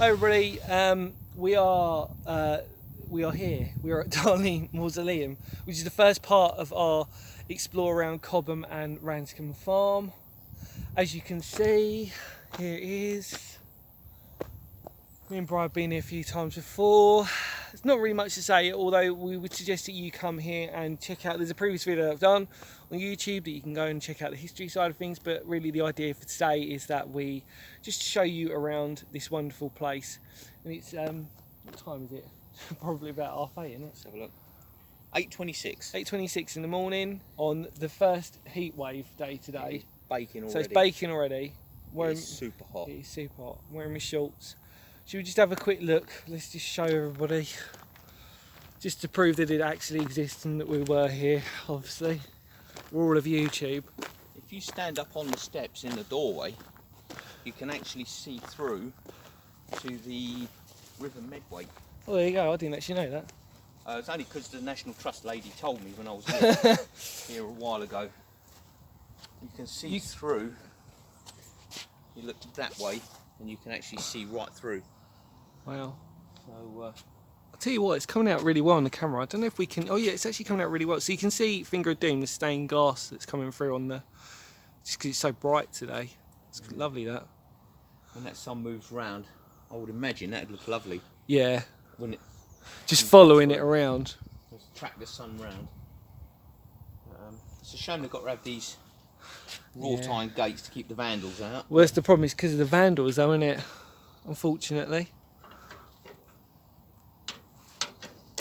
Hi everybody, we are here. We are at Darley Mausoleum, which is the first part of our explore around Cobham and Ranscombe farm. As you can see, here it is. Me and Brian have been here a few times before. There's not really much to say, although we would suggest that you come here and check out. There's a previous video I've done on YouTube that you can go and check out the history side of things, but really the idea for today is that we just show you around this wonderful place. And it's what time is it? Probably about 8:30, isn't it? Let's have a look. 8:26. 8:26 in the morning on the first heat wave day today. It's baking already. So it's baking already. It's super hot. It is super hot. I'm wearing my shorts. Should we just have a quick look? Let's just show everybody, just to prove that it actually exists and that we were here, obviously. We're all of YouTube. If you stand up on the steps in the doorway, you can actually see through to the River Medway. Oh, there you go. I didn't actually know that. It's only because the National Trust lady told me when I was here, here a while ago. You can see through. You look that way and you can actually see right through. Wow. So I'll tell you what, it's coming out really well on the camera. I don't know if we can... Oh yeah, it's actually coming out really well. So you can see Finger of Doom, the stained glass that's coming through on the... Just because it's so bright today. It's lovely, that. when that sun moves round, I would imagine that'd look lovely. Yeah. Wouldn't it? Just following it around. Just track the sun round. It's a shame they've got to have these wrought iron gates to keep the vandals out. Well, that's the problem, is because of the vandals though, isn't it? Unfortunately.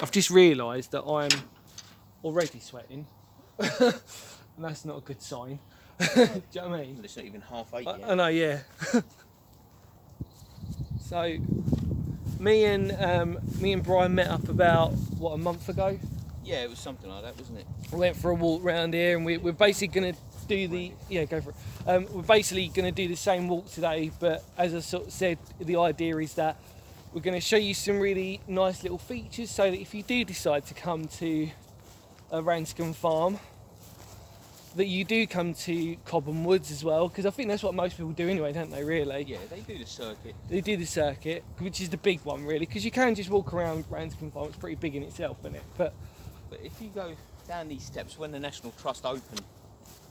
I've just realised that I'm already sweating. And that's not a good sign. Do you know what I mean? It's not even 8:30 yet. I know, yeah. So, me and Brian met up about, what, a month ago? Yeah, it was something like that, wasn't it? We went for a walk round here, and we're basically going to do the... Yeah, go for it. We're basically going to do the same walk today, but as I sort of said, the idea is that we're going to show you some really nice little features, so that if you do decide to come to a Ranscombe farm, that you do come to Cobham Woods as well, because I think that's what most people do anyway, don't they, really? Yeah, they do the circuit. They do the circuit, which is the big one, really, because you can just walk around Ranscombe farm. It's pretty big in itself, isn't it? But if you go down these steps, when the National Trust open,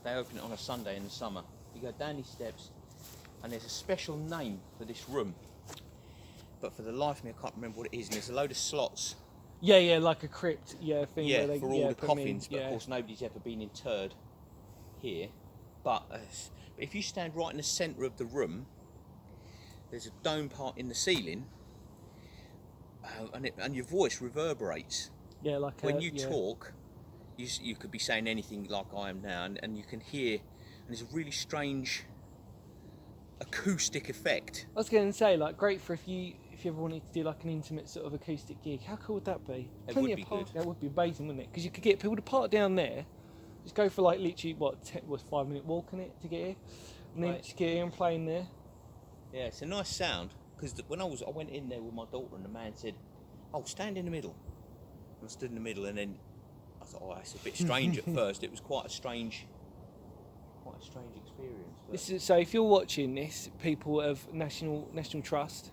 they open it on a Sunday in the summer. You go down these steps, and there's a special name for this room. But for the life of me, I can't remember what it is. And there's a load of slots. yeah, like a crypt, thing. Yeah, where they, for all the put 'em in, coffins. But of course, nobody's ever been interred here. But if you stand right in the centre of the room, there's a dome part in the ceiling, and your voice reverberates. Yeah, like when you talk, you could be saying anything like I am now, and you can hear, and there's a really strange acoustic effect. I was going to say, like, great for if you ever wanted to do like an intimate sort of acoustic gig. How cool would that be? It would be good. That would be amazing, wouldn't it? Because you could get people to park down there, just go for like literally what 5-minute walk in it to get here, and then just get here and play in there. Yeah, it's a nice sound, because when I went in there with my daughter, and the man said, "Oh, stand in the middle." I stood in the middle, and then I thought, "Oh, that's a bit strange." At first, it was quite a strange experience. So if you're watching this, people of National Trust,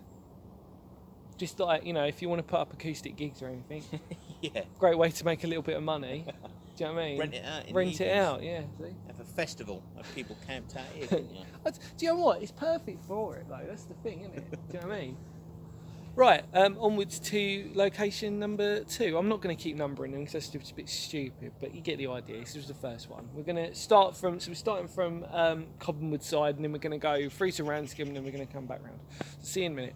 just like, you know, if you want to put up acoustic gigs or anything, yeah, great way to make a little bit of money. Do you know what I mean? Rent it out. Rent it out, yeah. See? Have a festival of people camped out here, couldn't you? Do you know what? It's perfect for it, though. That's the thing, isn't it? Do you know what I mean? Right, onwards to location number 2. I'm not going to keep numbering them because that's just a bit stupid, but you get the idea. This was the first one. We're going to start from, we're starting from Cobham Wood side, and then we're going to go through to Ranscombe, and then we're going to come back round. See you in a minute.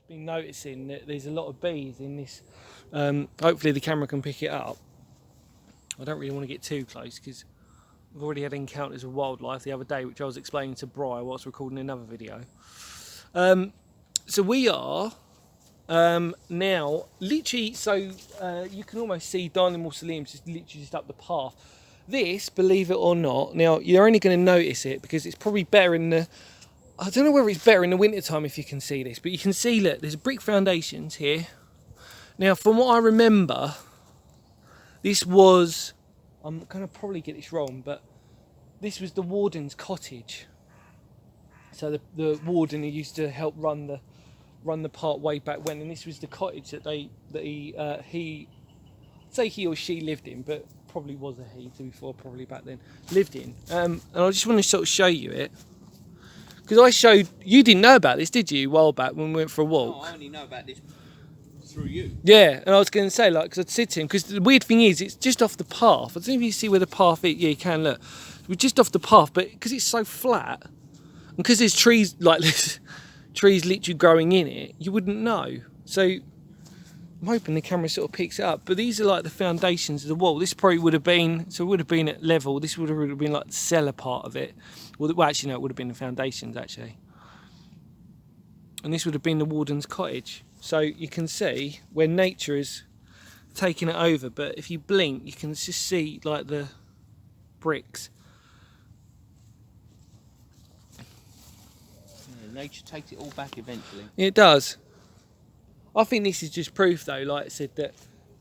Been noticing that there's a lot of bees in this. Hopefully the camera can pick it up. I don't really want to get too close because I've already had encounters with wildlife the other day, which I was explaining to Bri whilst recording another video. So we are Now, literally, so you can almost see Darling Mausoleum just literally just up the path. This, believe it or not, now you're only going to notice it because it's probably better in the... I don't know whether it's better in the winter time if you can see this, but you can see, look, there's brick foundations here. Now, from what I remember, this was... I'm going to probably get this wrong, but this was the warden's cottage. So the warden who used to help run the part way back when, and this was the cottage that he I'd say he or she lived in, but probably was a he, to be fair, probably back then, lived in. And I just want to sort of show you it. Because I showed, you didn't know about this, did you, a while back when we went for a walk? No, I only know about this through you. Yeah, and I was going to say, like, because I'd said to him, because the weird thing is, it's just off the path. I don't know if you see where the path is. Yeah, you can, look. We're just off the path, but because it's so flat, and because there's trees like this, trees literally growing in it, you wouldn't know. So I'm hoping the camera sort of picks it up. But these are like the foundations of the wall. This probably would have been, so it would have been at level. This would have been like the cellar part of it. Well, actually, no, it would have been the foundations, actually. And this would have been the warden's cottage. So you can see where nature is taking it over. But if you blink, you can just see like the bricks. Yeah, nature takes it all back eventually. It does. I think this is just proof, though, like I said, that,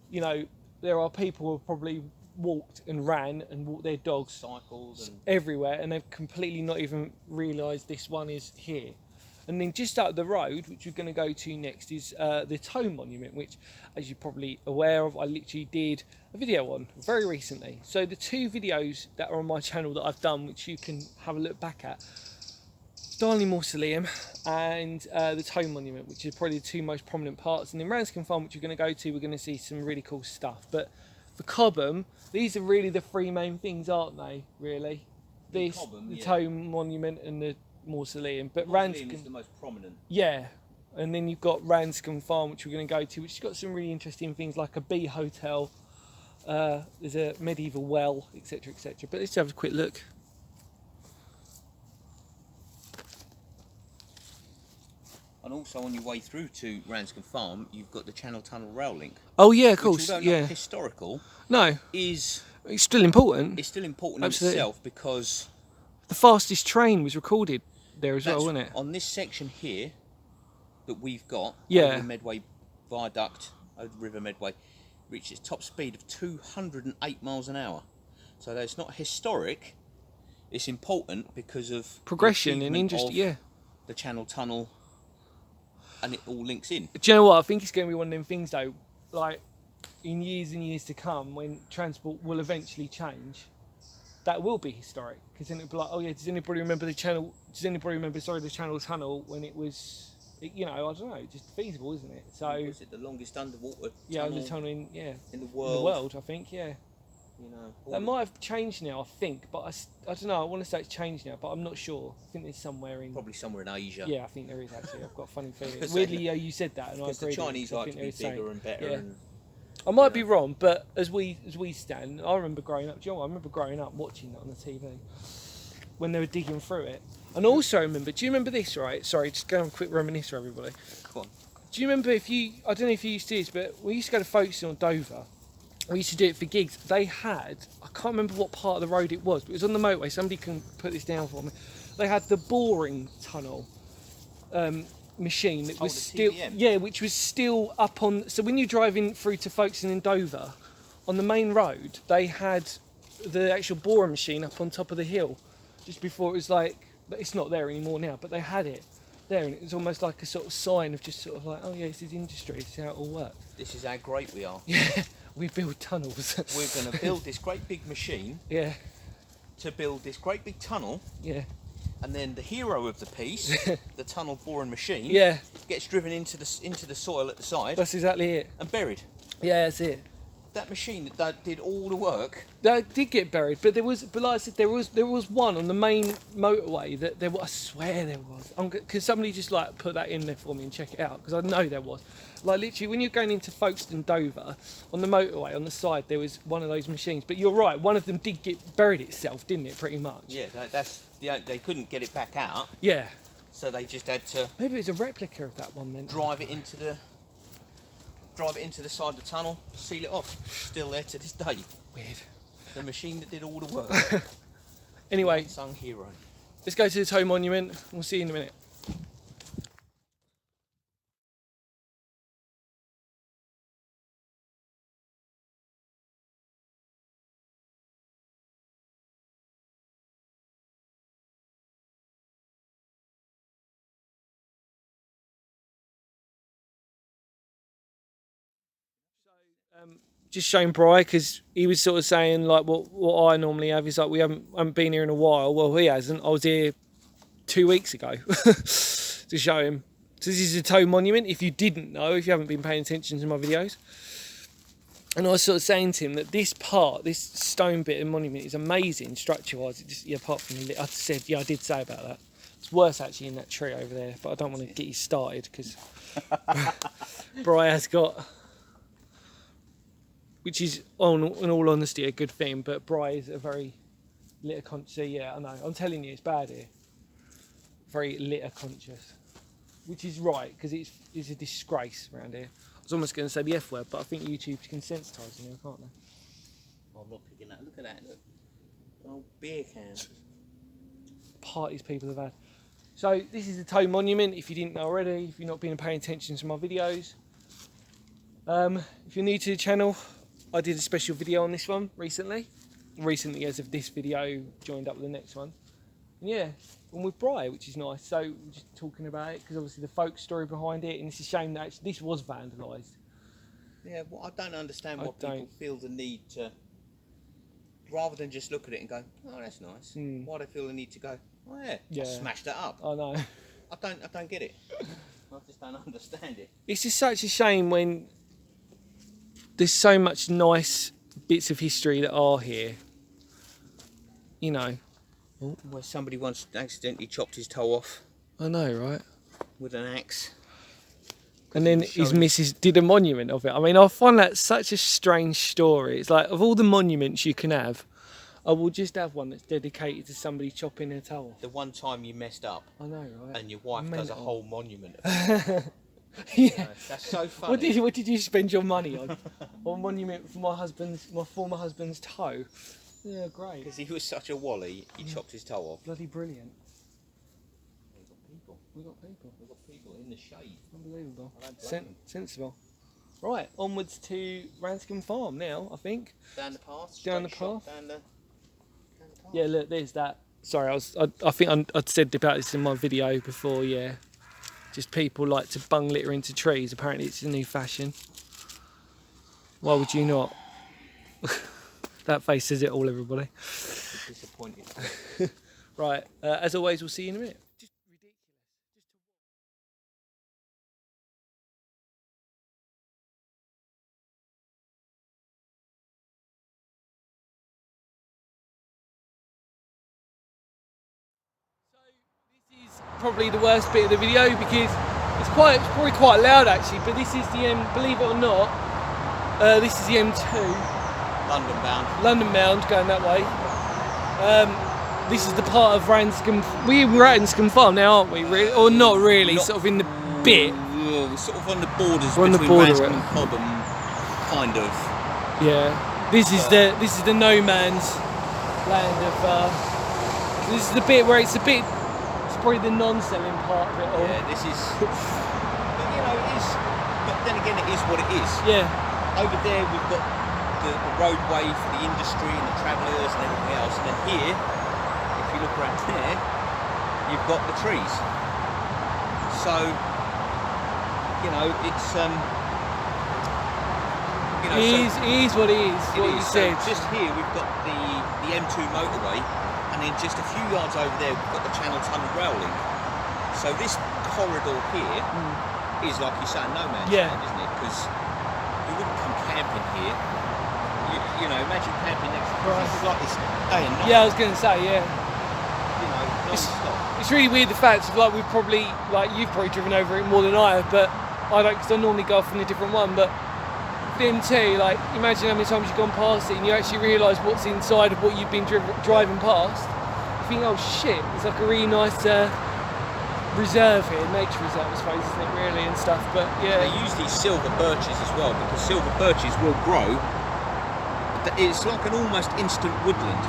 you know, there are people who have probably walked and ran and walked their dogs, Cycles and everywhere, and they've completely not even realised this one is here. And then just up the road, which we're going to go to next, is the Toe Monument, which, as you're probably aware of, I literally did a video on very recently. So the two videos that are on my channel that I've done, which you can have a look back at, Darling Mausoleum and the Toe Monument, which is probably the two most prominent parts. And in Ranscombe Farm, which you're going to go to, we're going to see some really cool stuff. But for Cobham, these are really the three main things, aren't they, really? This, Cobham, the yeah. Toe Monument and the Mausoleum. But Mausoleum Ranscombe is the most prominent. Yeah, and then you've got Ranscombe Farm, which we're going to go to, which has got some really interesting things like a bee hotel. There's a medieval well, etc., etc. But let's have a quick look. And also on your way through to Ranscombe Farm, you've got the Channel Tunnel rail link. Oh yeah, of Which, course. although Yeah. not historical, No, is it's still important. it's still important Absolutely. in itself because The fastest train was recorded there as well, that's wasn't it? on this section here that we've got. Yeah. Over the Medway Viaduct, over the River Medway, reached its top speed of 208 miles an hour. So though it's not historic, it's important because of the Progression in achievement industry. of Yeah. the Channel Tunnel, and it all links in. Do you know what? I think it's going to be one of them things though, like in years and years to come, when transport will eventually change, that will be historic. Because then it'll be like, oh yeah, does anybody remember the channel? Does anybody remember? Sorry, the Channel Tunnel when it was, you know, I don't know, just feasible, isn't it? So Was it the longest underwater yeah, tunnel the tunnel in in the in world? the world, I think, yeah. You know, all That might have changed now, I think, but I don't know. I want to say it's changed now, but I'm not sure. I think there's somewhere in. probably somewhere in Asia. Yeah, I think there is actually. I've got a funny feeling. Because Weirdly, you said that, and I Because the agreed. with it, Chinese 'cause I like to think be there is bigger something. and better. Yeah. And I might you be know. wrong, but as we stand, I remember growing up. Do you know what? I remember growing up watching that on the TV when they were digging through it. And also remember. Do you remember this? Right? Sorry, just go on a quick reminisce for everybody. Go on. Do you remember if you? I don't know if you used to do this, but we used to go to Folkestone on Dover. We used to do it for gigs. They had, I can't remember what part of the road it was, but it was on the motorway. Somebody can put this down for me. They had the boring tunnel machine that was the still, TBM? yeah, which was still up on. So when you're driving through to Folkestone in Dover, on the main road, they had the actual boring machine up on top of the hill, just before it was like, it's not there anymore now, but they had it there, and it was almost like a sort of sign of just sort of like, oh yeah, this is industry, this is how it all works. This is how great we are. Yeah, we build tunnels. We're going to build this great big machine Yeah, to build this great big tunnel, yeah, and then the hero of the piece, the tunnel boring machine, yeah. gets driven into the soil at the side That's exactly it. and buried. Yeah, that's it. That machine that did all the work. That did get buried, but but like I said, there was one on the main motorway that there was. I swear there was. Because somebody just like put that in there for me and check it out, because I know there was. Like literally, when you're going into Folkestone, Dover, on the motorway on the side, there was one of those machines. But you're right, one of them did get buried itself, didn't it? Pretty much. Yeah, they couldn't get it back out, Yeah. so they just had to Maybe it was a replica of that one then. drive it into the drive it into the side of the tunnel, seal it off. Still there to this day. Weird. The machine that did all the work. Anyway, Unsung hero. let's go to the Toe Monument. We'll see you in a minute. Just showing Bri, because he was sort of saying like what I normally have is like we haven't been here in a while. Well, he hasn't. I was here 2 weeks ago to show him. So this is a Toe Monument. If you didn't know, if you haven't been paying attention to my videos, and I was sort of saying to him that this part, this stone bit of monument, is amazing structure-wise. It just, yeah, apart from the, I said, yeah, I did say about that. It's worse actually in that tree over there, but I don't want to get you started because Bri has got. Which is, in all honesty, a good thing, but Bri is a very litter conscious. So yeah, I know. I'm telling you, it's bad here. Very litter conscious, which is right because it's a disgrace around here. I was almost going to say the F word, but I think YouTube can sensitise you now, can't they? Oh, look at that! Look at that! Look, oh, beer cans. Parties people have had. So this is the Toe Monument. If you didn't know already, if you've not been paying attention to my videos, if you're new to the channel. I did a special video on this one recently as of this video joined up with the next one, and yeah, and with Bri, which is nice. So we're just talking about it because obviously the folk story behind it, and it's a shame that actually this was vandalised. Yeah, well, I don't understand why people feel the need to, rather than just look at it and go, oh, that's nice. Why do they feel the need to go, oh yeah, smash that up? I know. I don't get it. I just don't understand it. It's just such a shame when there's so much nice bits of history that are here, you know. Where somebody once accidentally chopped his toe off. I know, right? With an axe. And then his missus did a monument of it. I mean, I find that such a strange story. It's like, of all the monuments you can have, I will just have one that's dedicated to somebody chopping their toe off. The one time you messed up. I know, right? And your wife does a whole monument of it. Yeah. That's so funny. What did you spend your money on? On a monument for my former husband's toe. Yeah, great. Because he was such a wally, he chopped his toe off. Bloody brilliant. We've got people. We've got people. We've got people in the shade. Unbelievable. Sensible. Right, onwards to Ranscombe Farm now, I think. Down the path. Down the path. Down the path. Yeah, look, there's that. Sorry, I think I'd said about this in my video before, yeah. Just people like to bung litter into trees. Apparently it's a new fashion. Why would you not? That face says it all, everybody. Disappointed. Right, as always, we'll see you in a minute. Just ridiculous. This is probably the worst bit of the video because it's probably quite loud actually, but this is the believe it or not, this is the M2. London bound, going that way. This is the part of Ranscombe. We're at Ranscombe Farm now, aren't we? Really? Or not really? Sort of in the bit. We're sort of on the borders between Ranscombe and Cobham, kind of. Yeah. This is the no man's land of. This is the bit where it's probably the non-selling part of it all. Yeah, this is. But you know, it is. But then again, it is what it is. Yeah. Over there, we've got the roadway for the industry and the travellers and everything else, and then here, if you look around there, you've got the trees. So, you know, it's you know, it is what it is. What you said. Just here, we've got the M2 motorway, and then just a few yards over there, we've got the Channel Tunnel rail link. So this corridor here is, like you say, no man's land, isn't it? Because you wouldn't come camping here. You know, imagine camping next to it's like this day and night. Yeah, I was going to say, yeah. You know, non-stop. It's really weird the fact of like you've probably driven over it more than I have, but I don't because I normally go off on a different one. But for the M2, like imagine how many times you've gone past it and you actually realise what's inside of what you've been driving past. You think, oh shit, it's like a really nice reserve here, nature reserve, I suppose, isn't it, really, and stuff. But yeah, They use these silver birches as well, because silver birches will grow. It's like an almost instant woodland.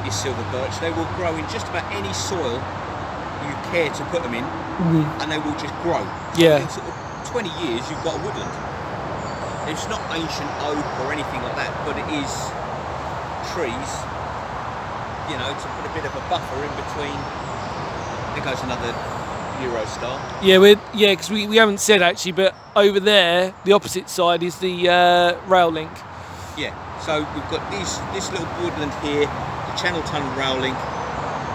This silver birch, they will grow in just about any soil you care to put them in, and they will just grow. Yeah. In sort of 20 years, you've got a woodland. It's not ancient oak or anything like that, but it is trees, you know, to put a bit of a buffer in between. There goes another Eurostar. Yeah, because we haven't said actually, but over there, the opposite side is the rail link. Yeah, so we've got this little woodland here, the Channel Tunnel rail link.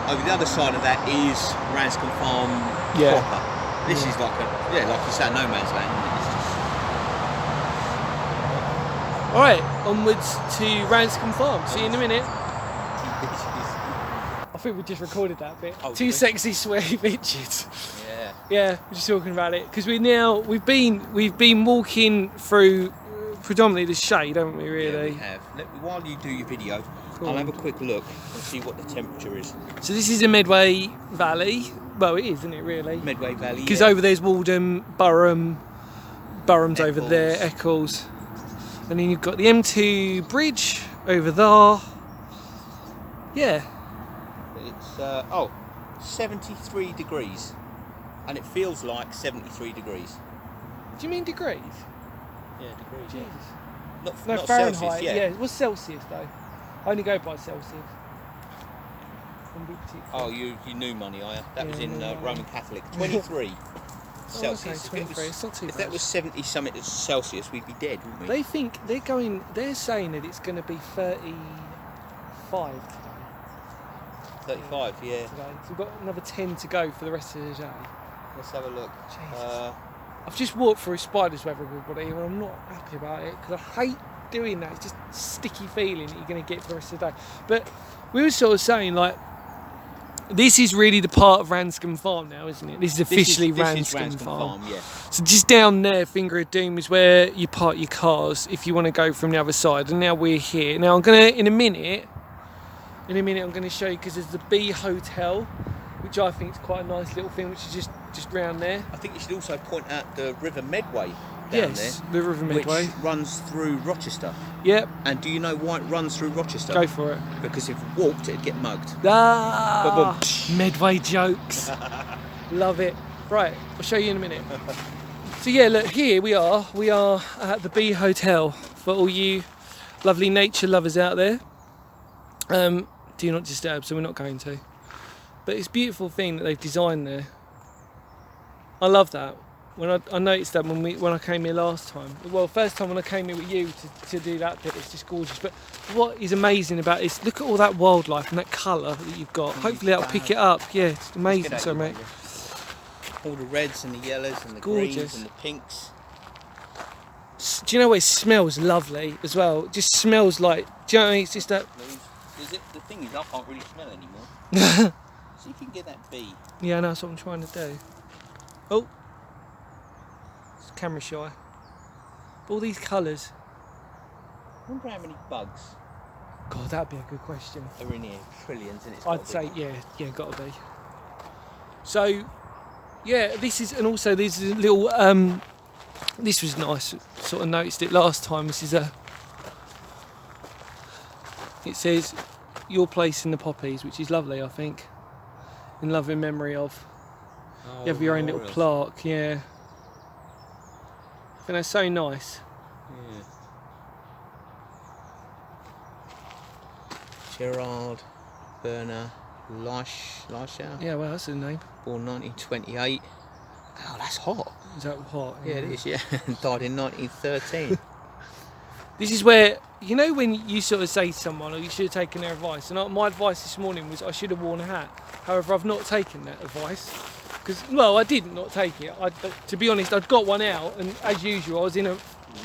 Over the other side of that is Ranscombe Farm proper. This is like like you said, no man's land. It's just... All right, onwards to Ranscombe Farm. See you in a minute. I think we just recorded that bit. Oh, Two sexy, sweaty bitches. Yeah. Yeah, we're just talking about it because we've been walking through predominantly the shade, haven't we? Really. Yeah, we have. While you do your video, I'll have a quick look and see what the temperature is. So this is a Medway Valley. Well, it is, isn't it? Really. Medway Valley. Because over there's Walden, Burham's over there, Eccles, and then you've got the M2 bridge over there. Yeah. It's 73 degrees, and it feels like 73 degrees. Do you mean degrees? Yeah, degrees. Jesus. Not Fahrenheit. Celsius, Yeah. What's Celsius though? I only go by Celsius. Oh, you new money, are you? That was in no. Roman Catholic. 23 Celsius. Okay, 23. It's not too If bad. that was 70 something Celsius, we'd be dead, wouldn't we? They think they're saying that it's going to be 35 today. 35, yeah. So we've got another 10 to go for the rest of the day. Let's have a look. I've just walked through spiders with everybody and I'm not happy about it because I hate doing that. It's just a sticky feeling that you're going to get for the rest of the day. But we were sort of saying, like, this is really the part of Ranscombe Farm now, isn't it? This is officially Ranscombe Farm. Yeah. So just down there, Finger of Doom, is where you park your cars if you want to go from the other side. And now we're here. Now I'm going to, in a minute, I'm going to show you, because there's the B Hotel, which I think is quite a nice little thing, which is just round there. I think you should also point out the River Medway down Yes, there. the River Medway. Which runs through Rochester. Yep. And do you know why it runs through Rochester? Go for it. Because if you walked, it'd get mugged. Ah, Medway jokes. Love it. Right, I'll show you in a minute. So yeah, look, here we are. We are at the B Hotel for all you lovely nature lovers out there. Do not disturb, so we're not going to. But it's a beautiful thing that they've designed there. I love that. When I noticed that when I came here last time. Well, first time when I came here with you to do that bit, it's just gorgeous. But what is amazing about this, look at all that wildlife and that colour that you've got. Hopefully that'll pick it up. Yeah, it's amazing. So, mate. All the reds and the yellows and the Gorgeous. greens and the pinks. Do you know what? It smells lovely as well. It just smells like, do you know what I mean? It's just that. The thing is, I can't really smell anymore. See if you can get that bee. Yeah, I know, that's what I'm trying to do. Oh, it's camera shy. All these colours. I wonder how many bugs God, that'd be a good question. are in here. Trillions, and it's. I'd say, yeah, gotta be. So, yeah, this is, and also there's a little, this was nice, sort of noticed it last time. This is it says, your place in the poppies, which is lovely, I think. In loving memory of. You have your own little plaque, yeah. I think that's so nice. Yeah. Gerard Berner Leisha. Yeah, well, that's the name. Born 1928. Oh, that's hot. Is that hot? Yeah, it is, yeah. Died in 1913. This is where, you know, when you sort of say to someone, oh, you should have taken their advice. And my advice this morning was I should have worn a hat. However, I've not taken that advice. Because, well, I did not take it. To be honest, I'd got one out, and as usual, I was in a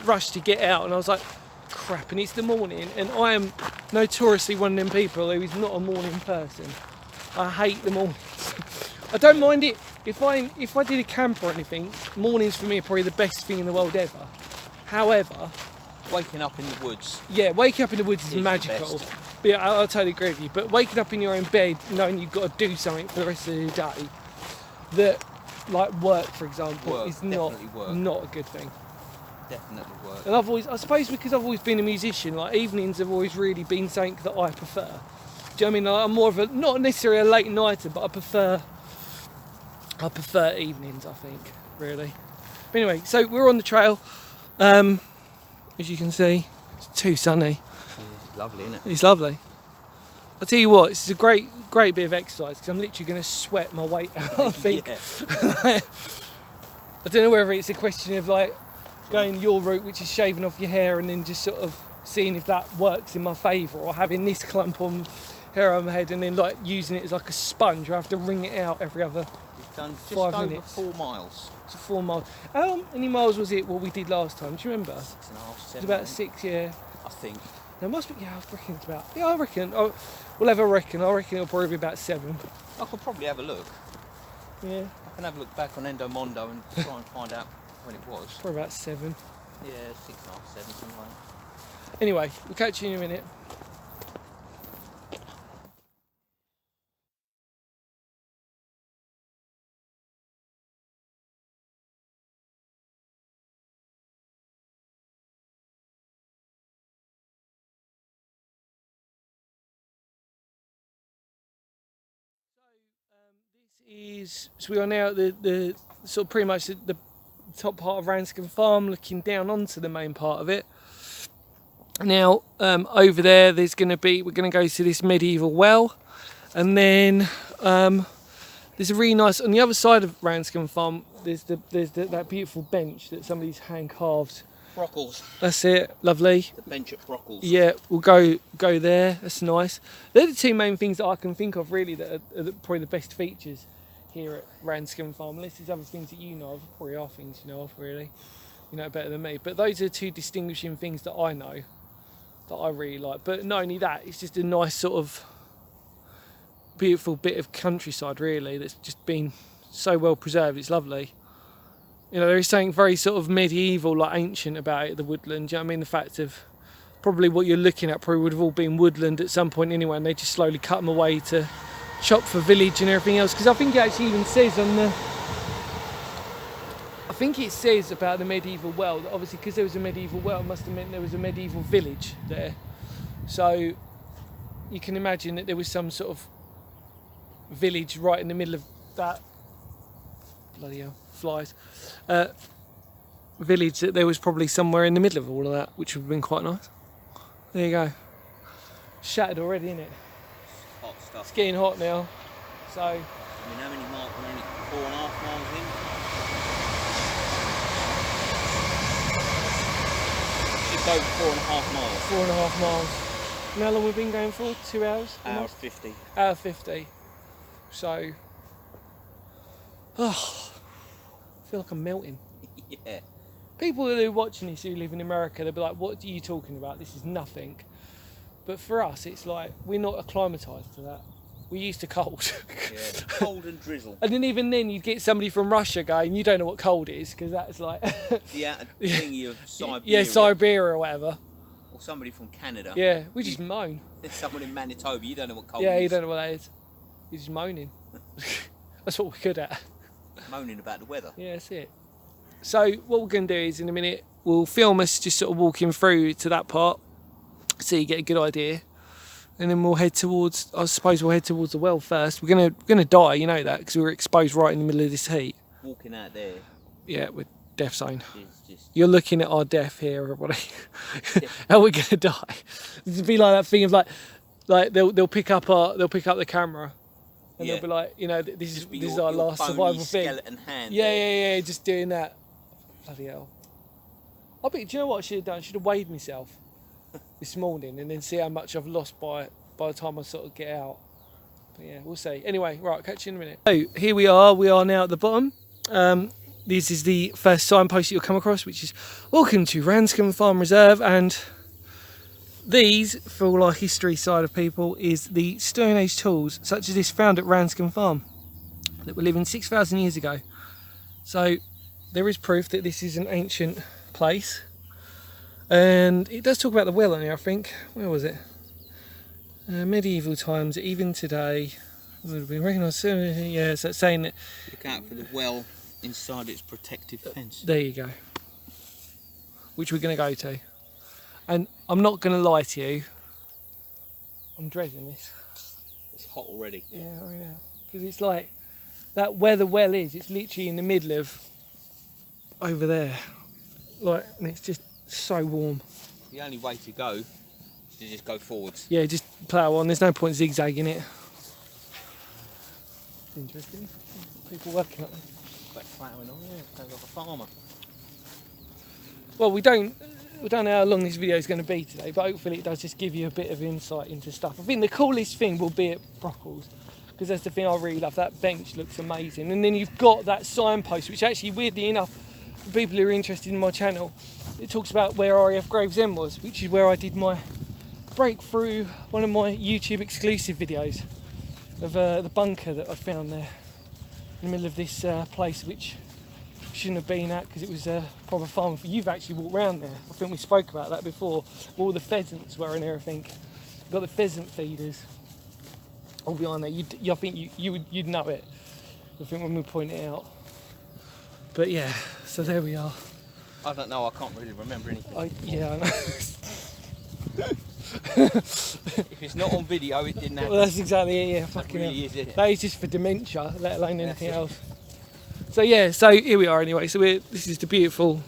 rush to get out, and I was like, crap, and it's the morning, and I am notoriously one of them people who is not a morning person. I hate the mornings. I don't mind it. If I did a camp or anything, mornings for me are probably the best thing in the world ever. However, Waking up in the woods. yeah, waking up in the woods is magical. the best. But yeah, I'll totally agree with you. But waking up in your own bed, knowing you've got to do something for the rest of the day, that, like work, for example, Work, is definitely work. not a good thing. Definitely work. And I suppose because I've always been a musician, like evenings have always really been something that I prefer. Do you know what I mean? Like, I'm more of a, not necessarily a late nighter, but I prefer evenings, I think, really. But anyway, so we're on the trail. As you can see, it's too sunny. It's lovely, isn't it? It's lovely. I'll tell you what, it's a great bit of exercise because I'm literally going to sweat my weight out, I think. Yeah. I don't know whether it's a question of like going your route, which is shaving off your hair and then just sort of seeing if that works in my favour, or having this clump on hair on my head and then like using it as like a sponge. I have to wring it out every other You've done just 5 over minutes. 4 miles. It's 4 miles. How many miles was it what we did last time? Do you remember? 6.5, It 7. was about 6, yeah. I think. There must be, yeah, I reckon it's about, yeah, I reckon. Oh, we'll have a reckon. I reckon it'll probably be about 7. I could probably have a look. Yeah, I can have a look back on Endomondo and try and find out when it was. probably about 7. Yeah, 6.5, 7, something like that. Anyway, we'll catch you in a minute. So we are now at the sort of pretty much the top part of Ranscombe Farm, looking down onto the main part of it. Now over there's going to be, we're going to go to this medieval well, and then there's a really nice, on the other side of Ranscombe Farm, there's that beautiful bench that somebody's hand carved. Brockles. That's it, lovely. The bench at Brockles. Yeah, we'll go there. That's nice. They're the two main things that I can think of really that are probably the best features here at Ranscombe Farm. Unless there's other things that you know of, probably are things you know of really. You know better than me. But those are two distinguishing things that I know that I really like. But not only that, it's just a nice sort of beautiful bit of countryside really that's just been so well preserved. It's lovely. You know, there is something very sort of medieval, like ancient about it, the woodland. Do you know what I mean? The fact of probably what you're looking at probably would have all been woodland at some point anyway, and they just slowly cut them away to shop for village and everything else. Because I think it actually even says on the, I think it says about the medieval well that obviously because there was a medieval well, it must have meant there was a medieval village there. So you can imagine that there was some sort of village right in the middle of that. Bloody hell, flies. Village that there was probably somewhere in the middle of all of that, which would have been quite nice. There you go. Shattered already, isn't it? Hot stuff. It's getting hot now. So, I mean, how many miles? We're only 4.5 miles in. Just over 4.5 miles. 4.5 miles. And how long we've been going for? 2 hours? Hour 50. Hour 50. So, oh, I feel like I'm melting. Yeah. People who are watching this who live in America, they'll be like, what are you talking about? This is nothing. But for us, it's like, we're not acclimatised to that. We're used to cold. Yeah, cold and drizzle. And then even then, you'd get somebody from Russia going, you don't know what cold is, because that's like... Yeah, thingy of Siberia. Yeah, Siberia or whatever. Or somebody from Canada. Yeah, we just moan. Someone in Manitoba, you don't know what cold Yeah, is. you don't know what that is. You're just moaning. That's what we're good at. Moaning about the weather. Yeah, that's it. So what we're going to do is in a minute we'll film us just sort of walking through to that part so you get a good idea, and then we'll head towards, I suppose we'll head towards the well first. We're gonna die, you know that, because we were exposed right in the middle of this heat. Walking out there Yeah, we're death zone. is just... You're looking at our death here, everybody. How we're gonna die. It'd be like that thing of like they'll pick up the camera. And Yeah. they'll be like, you know, this Just be is your our last bony survival thing. skeleton hand Yeah, there. yeah, just doing that. Bloody hell. I bet, do you know what I should have done? I should have weighed myself this morning and then see how much I've lost by the time I sort of get out. But yeah, we'll see. Anyway, right, catch you in a minute. So here we are now at the bottom. This is the first signpost you'll come across, which is welcome to Ranscombe Farm Reserve, and these, for all our history side of people, is the Stone Age tools, such as this found at Ranscombe Farm, that were living 6,000 years ago. So there is proof that this is an ancient place. And it does talk about the well on here, I think. Where was it? Medieval times, even today. Would have been recognised. Yeah, so it's saying that. Look out for the well inside its protective fence. There you go. Which we're going to go to. And I'm not going to lie to you. I'm dreading this. It's hot already. Yeah, I know. Because it's like that where the well is. It's literally in the middle of over there. Like, and it's just so warm. The only way to go is to just go forwards. Yeah, just plough on. There's no point zigzagging it. Interesting. People working up there. Like ploughing on, yeah. Sounds like a farmer. Well, we don't know how long this video is going to be today, but hopefully it does just give you a bit of insight into stuff. I think the coolest thing will be at Brockles, because that's the thing I really love. That bench looks amazing. And then you've got that signpost, which actually, weirdly enough, for people who are interested in my channel, it talks about where RAF Gravesend was, which is where I did my breakthrough, one of my YouTube exclusive videos of the bunker that I found there in the middle of this place, which shouldn't have been at because it was a proper farm. You've actually walked around there. I think we spoke about that before. All the pheasants were in there, I think. You've got the pheasant feeders all behind there. I think you'd know it, I think, when we point it out. But yeah, so there we are. I don't know, I can't really remember anything. Yeah, I know. If it's not on video, it didn't happen. Well, that's exactly it, yeah. That Fucking really hell. is it. That is just for dementia, let alone anything else. So yeah, so here we are anyway. So this is the beautiful.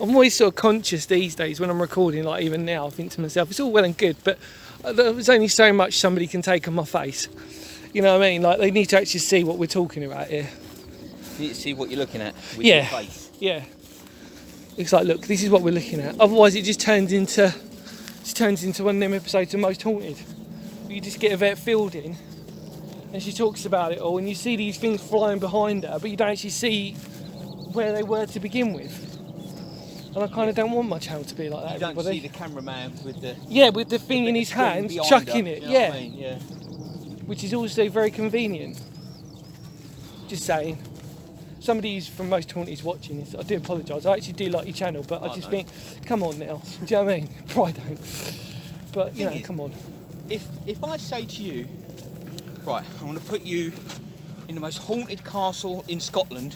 I'm always sort of conscious these days when I'm recording, like even now, I think to myself, it's all well and good, but there's only so much somebody can take on my face. You know what I mean? Like, they need to actually see what we're talking about here. You need to see what you're looking at with Yeah. your face. Yeah. It's like, look, this is what we're looking at. Otherwise, it just turns into one of them episodes of Most Haunted. You just get Yvette Fielding, and she talks about it all, and you see these things flying behind her, but you don't actually see where they were to begin with. And I kind of don't want my channel to be like that. You don't everybody. see the cameraman with the... Yeah, with the thing in his hand, behind chucking her, it. you know Yeah. what I mean? Yeah. Which is also very convenient. Just saying. Somebody who's from Most Haunted is watching this. I do apologise. I actually do like your channel, but I just think, come on now. Do you know what I mean? Probably don't. But, you know, come on. If I say to you, right, I want to put you in the most haunted castle in Scotland.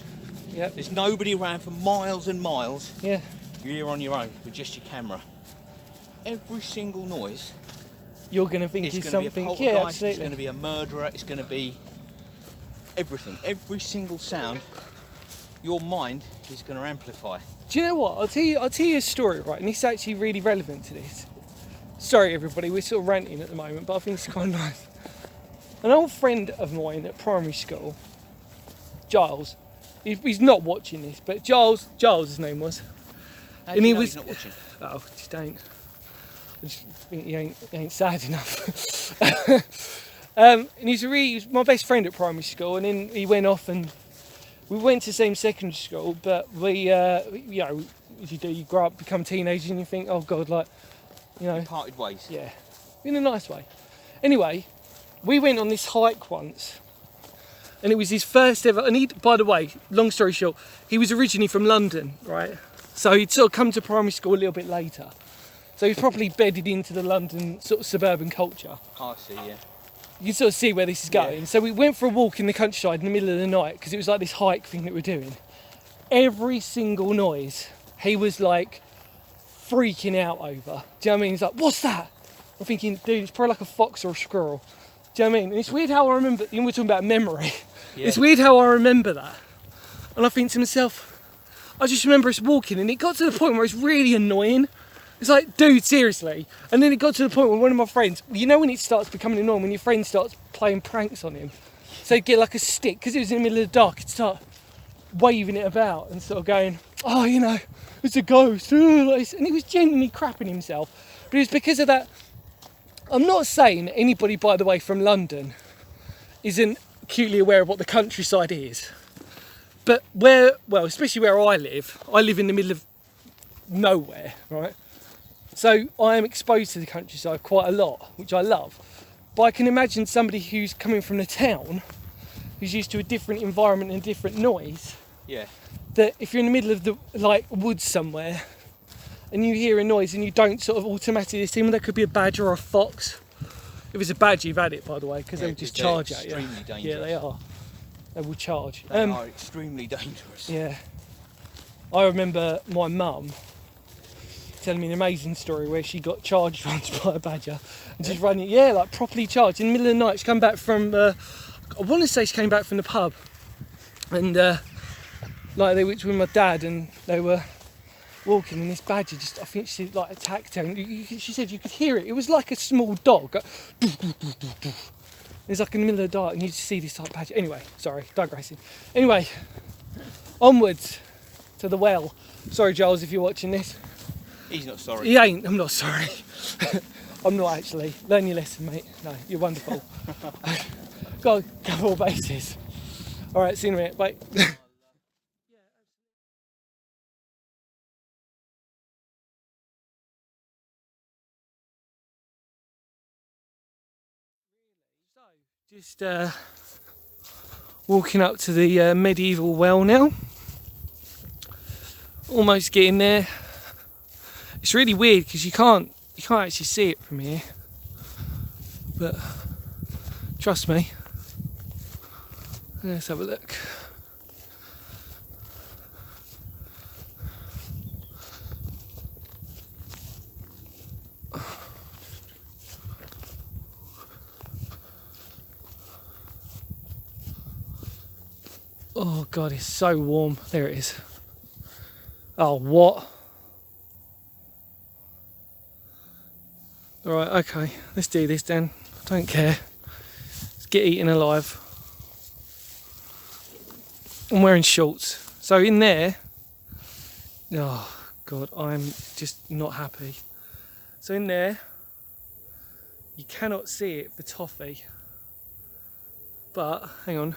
Yeah. There's nobody around for miles and miles. Yeah. You're here on your own with just your camera. Every single noise You're going to think is it's going to be a something. poltergeist, Yeah, absolutely. it's going to be a murderer, it's going to be everything. Every single sound, your mind is going to amplify. Do you know what? I'll tell you a story, right? And this is actually really relevant to this. Sorry, everybody, we're sort of ranting at the moment, but I think it's kind of nice. An old friend of mine at primary school, Giles, he's not watching this, but Giles, his name was. How And do he you know was. he's not watching? Oh, just don't. I just think he ain't sad enough. And he was my best friend at primary school, and then he went off and we went to the same secondary school, but we, you know, as you do, you grow up, become teenagers, and you think, oh God, like, you know. Parted ways. Yeah, in a nice way. Anyway, we went on this hike once, and it was his first ever, and he, by the way, long story short, he was originally from London, right? So he'd sort of come to primary school a little bit later. So he was properly bedded into the London sort of suburban culture. Oh, I see, yeah. You can sort of see where this is going. Yeah. So we went for a walk in the countryside in the middle of the night, because it was like this hike thing that we're doing. Every single noise, he was like freaking out over. Do you know what I mean? He's like, what's that? I'm thinking, dude, it's probably like a fox or a squirrel. Do you know what I mean? And it's weird how I remember, you know, we're talking about memory. Yeah. It's weird how I remember that. And I think to myself, I just remember us walking, and it got to the point where it's really annoying. It's like, dude, seriously. And then it got to the point where one of my friends, you know when it starts becoming annoying, when your friend starts playing pranks on him. So he'd get like a stick, because it was in the middle of the dark, he'd start waving it about and sort of going, oh, you know, it's a ghost. And he was genuinely crapping himself. But it was because of that. I'm not saying anybody, by the way, from London isn't acutely aware of what the countryside is. But especially where I live in the middle of nowhere, right? So I am exposed to the countryside quite a lot, which I love. But I can imagine somebody who's coming from the town, who's used to a different environment and different noise, Yeah. that if you're in the middle of the woods somewhere and you hear a noise and you don't sort of automatically assume there could be a badger or a fox, If it's a badger, you've had it, by the way, because they'll just they're charge at you. extremely dangerous. Yeah, they are. They will charge. They are extremely dangerous. Yeah. I remember my mum telling me an amazing story where she got charged once by a badger and just running, yeah, like properly charged in the middle of the night. She came back from, I want to say she came back from the pub, and like they were with my dad and they were walking, and this badger just, I think she like attacked her, and she said you could hear it. It was like a small dog. It was like in the middle of the dark, and you just see this like badger. Anyway, sorry, digressing. Anyway, onwards to the well. Sorry, Giles, if you're watching this. He's not sorry. He ain't. I'm not sorry. I'm not actually. Learn your lesson, mate. No, you're wonderful. Got to cover all bases. All right, see you in a minute. Bye. Just walking up to the medieval well now. Almost getting there. It's really weird because you can't actually see it from here. But trust me. Let's have a look. Oh God, it's so warm. There it is. Oh, what? Alright, okay, let's do this then. I don't care. Let's get eaten alive. I'm wearing shorts. So in there, oh God, I'm just not happy. So in there, you cannot see it for toffee. But, hang on.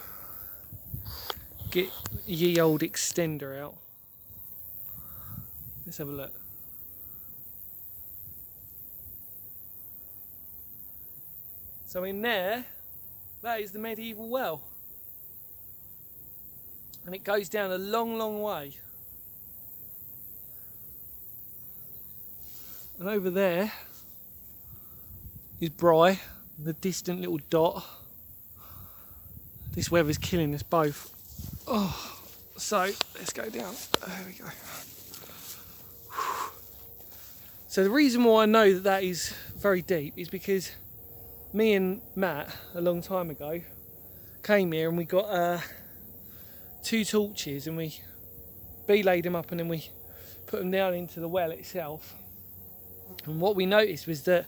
Get ye old extender out. Let's have a look. So in there, that is the medieval well. And it goes down a long, long way. And over there is Bry, the distant little dot. This weather's killing us both. Oh, so let's go down. There we go. So the reason why I know that that is very deep is because me and Matt, a long time ago, came here and we got 2 torches and we belayed them up and then we put them down into the well itself. And what we noticed was that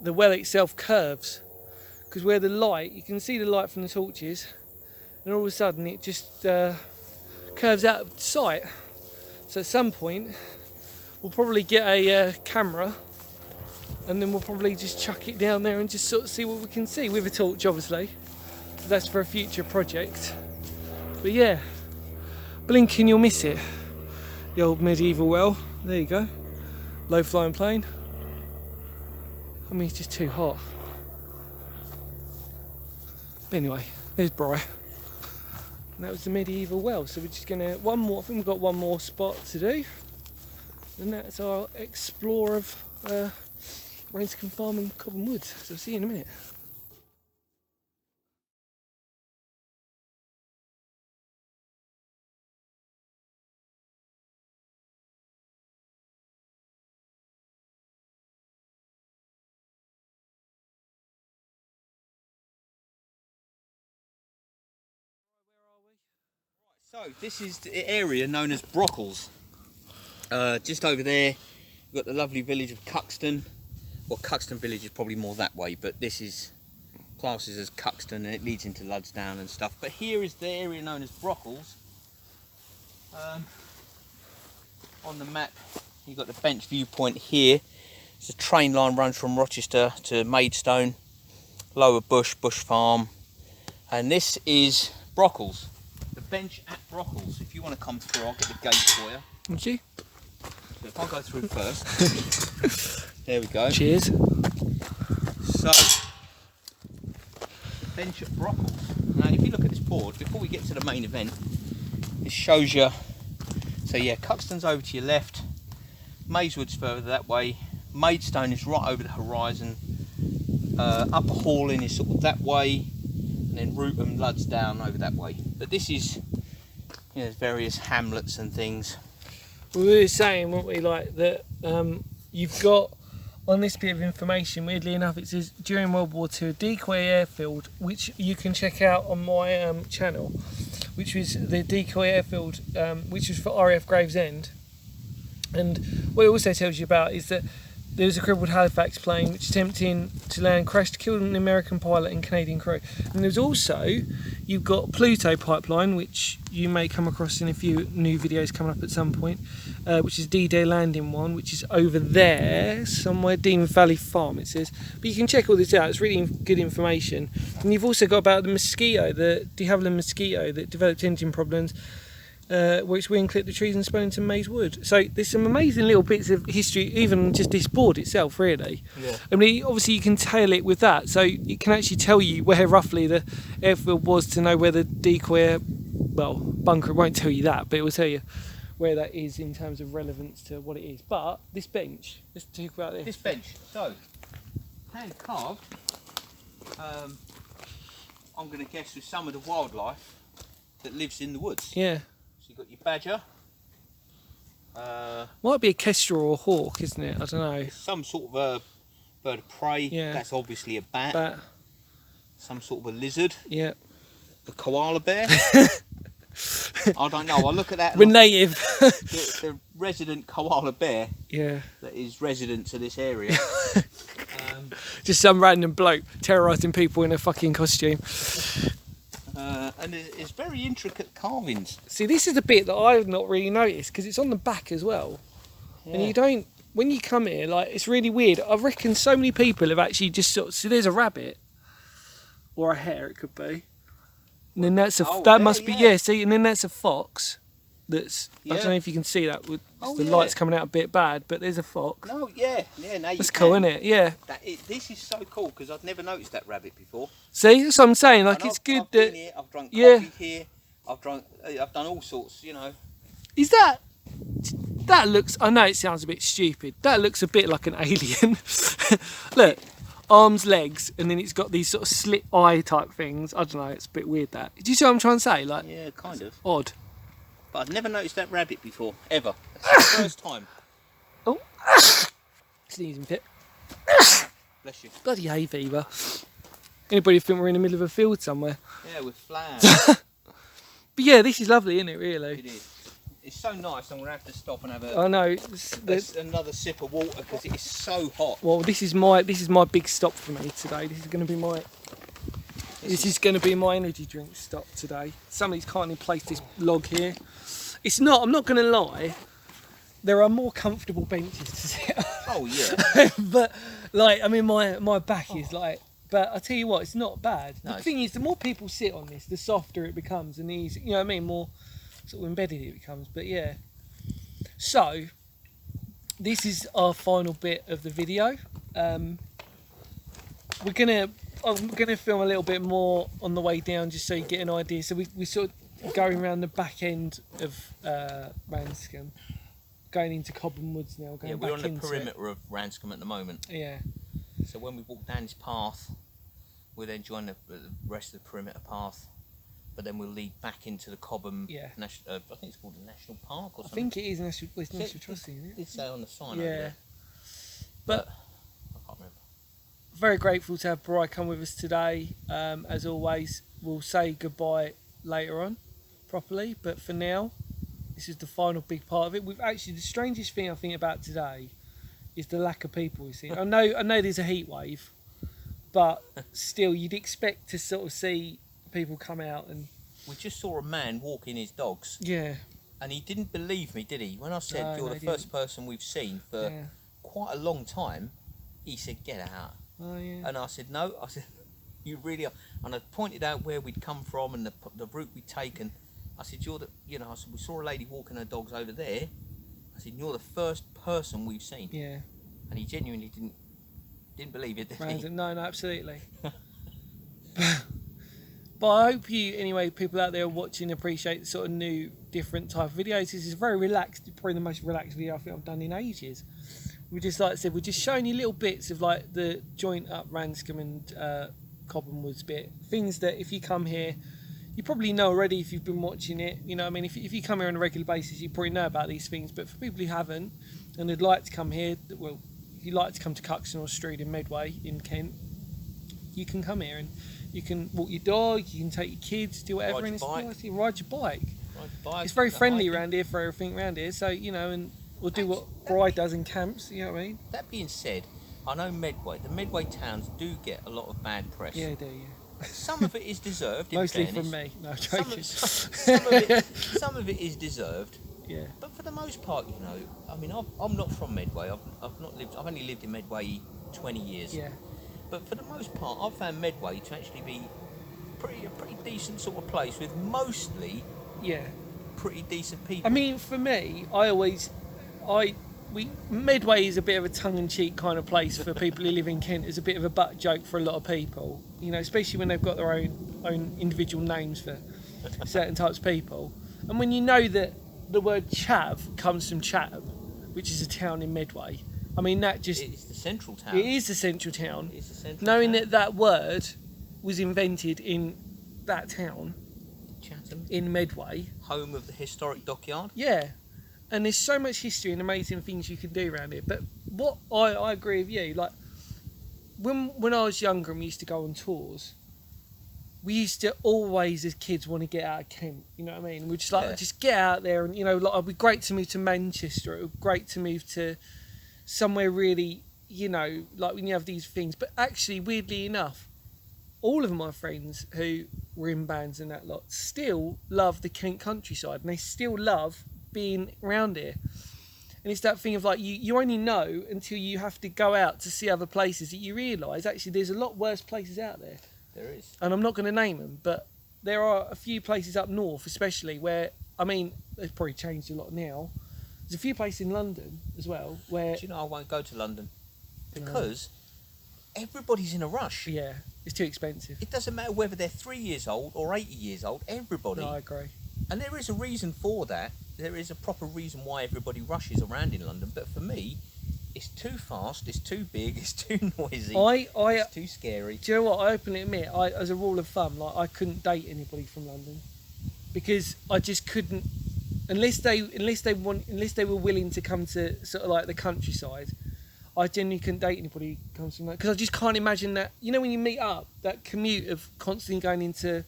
the well itself curves, because where the light, you can see the light from the torches, and all of a sudden it just curves out of sight. So at some point we'll probably get a camera and then we'll probably just chuck it down there and just sort of see what we can see with a torch, obviously. That's for a future project. But yeah, blink and you'll miss it. The old medieval well, there you go. Low flying plane. I mean, it's just too hot. But anyway, there's Bry. And that was the medieval well. So we're just gonna, one more, I think we've got one more spot to do. And that's our explore of Ranscombe Farm and Cobham Woods. So I'll see you in a minute. So this is the area known as Brockles. Just over there, we've got the lovely village of Cuxton. Well, Cuxton village is probably more that way, but this is classes as Cuxton and it leads into Ludsdown and stuff. But here is the area known as Brockles. On the map, you've got the bench viewpoint here. It's a train line runs from Rochester to Maidstone, Lower Bush, Bush Farm, and this is Brockles. The bench at Brockles. If you want to come through, I'll get the gate for you. Thank you. So if I go through first. There we go. Cheers. So, the bench at Brockles. Now, if you look at this board, before we get to the main event, it shows you. So yeah, Cuxton's over to your left, Mayswood's further that way, Maidstone is right over the horizon, Upper Halling is sort of that way, and then Root and Lud's down over that way. But this is, you know, various hamlets and things. We were saying, weren't we, like that you've got on this bit of information, weirdly enough, it says during World War II, a decoy airfield, which you can check out on my channel, which was the decoy airfield, which was for RAF Gravesend. And what it also tells you about is that there was a crippled Halifax plane which attempting to land crashed, killed an American pilot and Canadian crew. And there's also, you've got Pluto pipeline, which you may come across in a few new videos coming up at some point, which is D-Day landing one, which is over there somewhere, Dean Valley Farm it says. But you can check all this out, it's really good information. And you've also got about the mosquito, the de Havilland mosquito that developed engine problems, which we clipped the trees and spun into Maze Wood. So there's some amazing little bits of history, even just this board itself, really. Yeah. I mean, obviously you can tail it with that, so it can actually tell you where roughly the airfield was to know where the decoy, well, bunker, it won't tell you that, but it will tell you where that is in terms of relevance to what it is. But this bench, let's talk about this. This bench, so, hand carved, I'm going to guess with some of the wildlife that lives in the woods. Yeah. So you've got your badger. Might be a kestrel or a hawk, isn't it? I don't know. Some sort of a bird of prey. Yeah. That's obviously a bat. Bat. Some sort of a lizard. Yeah. A koala bear. I don't know. I look at that. We're native. The resident koala bear. Yeah. That is resident to this area. Just some random bloke terrorising people in a fucking costume. And it's very intricate carvings. See, this is the bit that I've not really noticed because it's on the back as well. Yeah. And you don't, when you come here, like, it's really weird. I reckon so many people have actually just sort of, see, there's a rabbit or a hare, it could be. And then that's a, Oh, that there, must be, yeah. yeah, see, and then that's a fox. That's, I Yeah. don't know if you can see that with the yeah. lights coming out a bit bad, but there's a fox. No, yeah. Now you That's can. cool, isn't it? Yeah. This is so cool because I've never noticed that rabbit before. See, that's what I'm saying. Like, And it's good I've been that. here, I've drunk Yeah. coffee here. I've done all sorts, you know. Is that? That looks. I know it sounds a bit stupid. That looks a bit like an alien. Look, arms, legs, and then it's got these sort of slit eye type things. I don't know. It's a bit weird. That. Do you see what I'm trying to say? Like, Yeah, kind of. odd. But I've never noticed that rabbit before, ever. That's the first time. Oh, sneezing fit. Bless you. Bloody hay fever. Anybody think we're in the middle of a field somewhere? Yeah, with flowers. But yeah, this is lovely, isn't it? Really. It is. It's so nice. I'm gonna have to stop and have a I know. another sip of water because it is so hot. Well, this is my big stop for me today. This is going to be my. This is going to be my energy drink stop today. Somebody's kindly placed this log here. It's not. I'm not going to lie. There are more comfortable benches to sit on. Oh yeah. But like, I mean, my back is like. But I tell you what, it's not bad. No, The thing is, the more people sit on this, the softer it becomes, and the easier, you know what I mean, more sort of embedded it becomes. But yeah. So this is our final bit of the video. I'm gonna film a little bit more on the way down, just so you get an idea. So we sort of going around the back end of Ranscombe, going into Cobham Woods now. Going Yeah, back we're on the into perimeter of Ranscombe at the moment. Yeah. So when we walk down this path, we'll then join the rest of the perimeter path. But then we'll lead back into the Cobham. Yeah. I think it's called the National Park or I something. think it is National Trust, isn't it? It did say on the sign over Yeah. there. But I can't remember. very grateful to have Bri come with us today. As always, we'll say goodbye later on, properly. But for now, this is the final big part of it. We've actually, the strangest thing I think about today is the lack of people we see. I know there's a heat wave, but still, you'd expect to sort of see people come out and. We just saw a man walking his dogs. Yeah. And he didn't believe me, did he? When I said No, you're no, the he first person we've seen for Yeah. quite a long time, he said, "Get out." Oh yeah. And I said, "No." I said, "You really are." And I pointed out where we'd come from and the route we'd taken. I said, I said, we saw a lady walking her dogs over there. I said, "You're the first person we've seen." Yeah. And he genuinely didn't believe it, did he? Random. No, absolutely. But I hope you, anyway, people out there watching, appreciate the sort of new, different type of videos. This is very relaxed, probably the most relaxed video I think I've done in ages. we just, like I said, we're just showing you little bits of like the joint up Ranscombe and Cobham Woods bit. Things that if you come here, you probably know already if you've been watching it. You know what I mean? If you come here on a regular basis, you probably know about these things. But for people who haven't and would like to come here, well, if you like to come to Cuxton or Strood in Medway in Kent, you can come here and you can walk your dog, you can take your kids, do whatever, and it's nice. You ride your bike. It's very friendly around here for everything around here. So, you know, and we'll do what Bri does in camps, you know what I mean? That being said, I know the Medway towns do get a lot of bad press. Yeah, they do, yeah. Some of it is deserved, in Mostly fairness. from me. No, I'm joking. Some of it is deserved. Yeah. But for the most part, you know, I mean, I'm not from Medway. I've only lived in Medway 20 years. Yeah. But for the most part, I've found Medway to actually be a pretty decent sort of place with mostly Yeah. pretty decent people. I mean, for me, Medway is a bit of a tongue-in-cheek kind of place for people who live in Kent. It's a bit of a butt joke for a lot of people, you know, especially when they've got their own individual names for certain types of people. And when you know that the word chav comes from Chatham, which is a town in Medway, I mean, that just... It's the central town. It is the central town. It is the central Knowing town. that word was invented in that town, Chatham, in Medway. home of the historic dockyard. Yeah. And there's so much history and amazing things you can do around here. But what I agree with you, like when I was younger and we used to go on tours, we used to always as kids want to get out of Kent, you know what I mean? We'd just like just get out there and, you know, like it'd be great to move to Manchester, it would be great to move to somewhere really, you know, like when you have these things. But actually, weirdly enough, all of my friends who were in bands and that lot still love the Kent countryside and they still love being around here. And it's that thing of like you only know until you have to go out to see other places that you realise actually there's a lot worse places out there. There is. And I'm not going to name them, but there are a few places up north especially where, I mean, they've probably changed a lot now. There's a few places in London as well where... Do you know I won't go to London? Because everybody's in a rush. Yeah, it's too expensive. It doesn't matter whether they're 3 years old or 80 years old, everybody. No, I agree. And there is a reason for that. There is a proper reason why everybody rushes around in London. But for me, it's too fast, it's too big, it's too noisy, it's too scary. Do you know what? I openly admit, as a rule of thumb, like I couldn't date anybody from London because I just couldn't, unless they were willing to come to sort of like the countryside. I genuinely couldn't date anybody who comes from London because I just can't imagine that. You know, when you meet up, that commute of constantly going into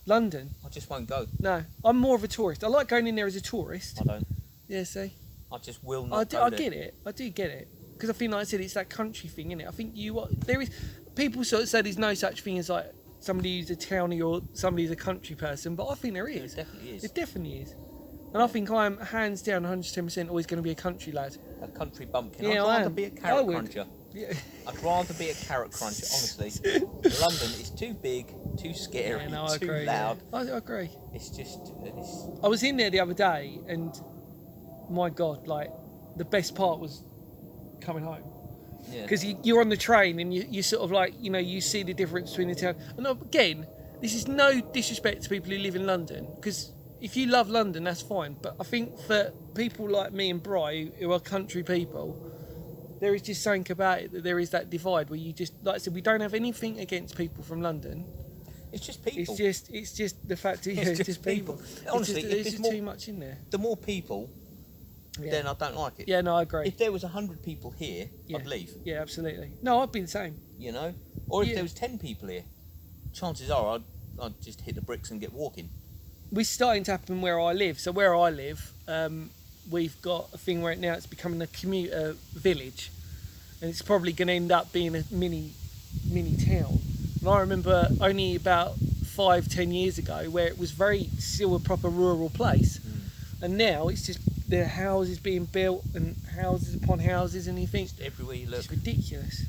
London. I just won't go. No, I'm more of a tourist. I like going in there as a tourist. I don't. Yeah, see. I just will not. I get it. I do get it because I think, like I said, it's that country thing, isn't it? I think there is people sort of say there's no such thing as like somebody who's a townie or somebody who's a country person, but I think there is. There definitely is. It definitely is. And I think I'm hands down 110% always going to be a country lad. A country bumpkin. Yeah, I'd rather be a carrot cruncher. Yeah. I'd rather be a carrot cruncher, honestly. London is too big, too scary, too loud. Yeah. I agree. It's just... I was in there the other day and my God, like the best part was coming home. Yeah. Because you're on the train and you sort of like, you know, you see the difference between the town. And again, this is no disrespect to people who live in London because if you love London, that's fine. But I think for people like me and Bri, who are country people, there is just something about it that there is that divide where you just, like I said, we don't have anything against people from London. It's just people. It's just the fact that it's just people. Honestly, there's just too much in there. The more people, then I don't like it. Yeah, no, I agree. If there was 100 people here, I'd leave. Yeah, absolutely. No, I'd be the same. You know, or if there was 10 people here, chances are I'd just hit the bricks and get walking. We're starting to happen where I live. So where I live, we've got a thing where now it's becoming a commuter village, and it's probably going to end up being a mini town. And I remember only about 5-10 years ago where it was still a proper rural place, and now it's just the houses being built and houses upon houses, and you think just everywhere you look, it's ridiculous.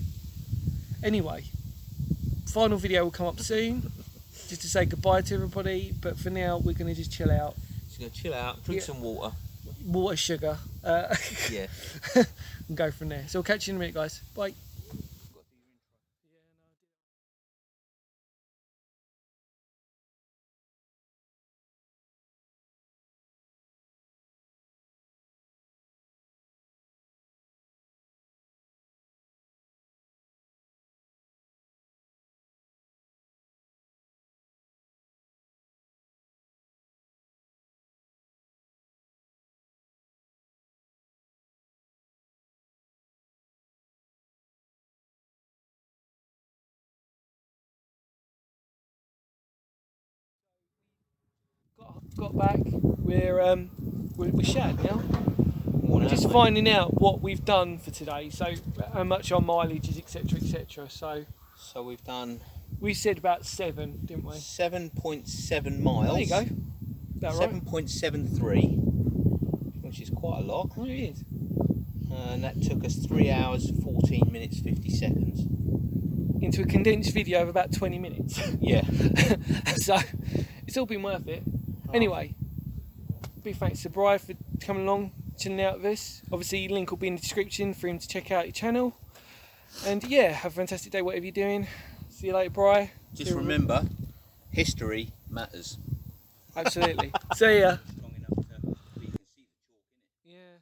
Anyway, final video will come up soon. Just to say goodbye to everybody, but for now we're going to just chill out. Just going to chill out, drink some water. Water, sugar. Yeah. And go from there. So we'll catch you in a minute, guys. Bye. got back. We're shattered now. Worn We're out, just mate. finding out what we've done for today. So how much our mileage is, etc., etc. So So we've done we said about 7, didn't we? 7.7 miles. There you go. About right. 7.73, which is quite a lot. Oh, it is. And that took us 3 hours, 14 minutes, 50 seconds. Into a condensed video of about 20 minutes. Yeah. So it's all been worth it. Anyway, big thanks to Brian for coming along, chilling out with us. Obviously, link will be in the description for him to check out your channel. And yeah, have a fantastic day, whatever you're doing. See you later, Brian. Just remember, history matters. Absolutely. See ya. Long enough to, so you can see the chalk in it. Yeah.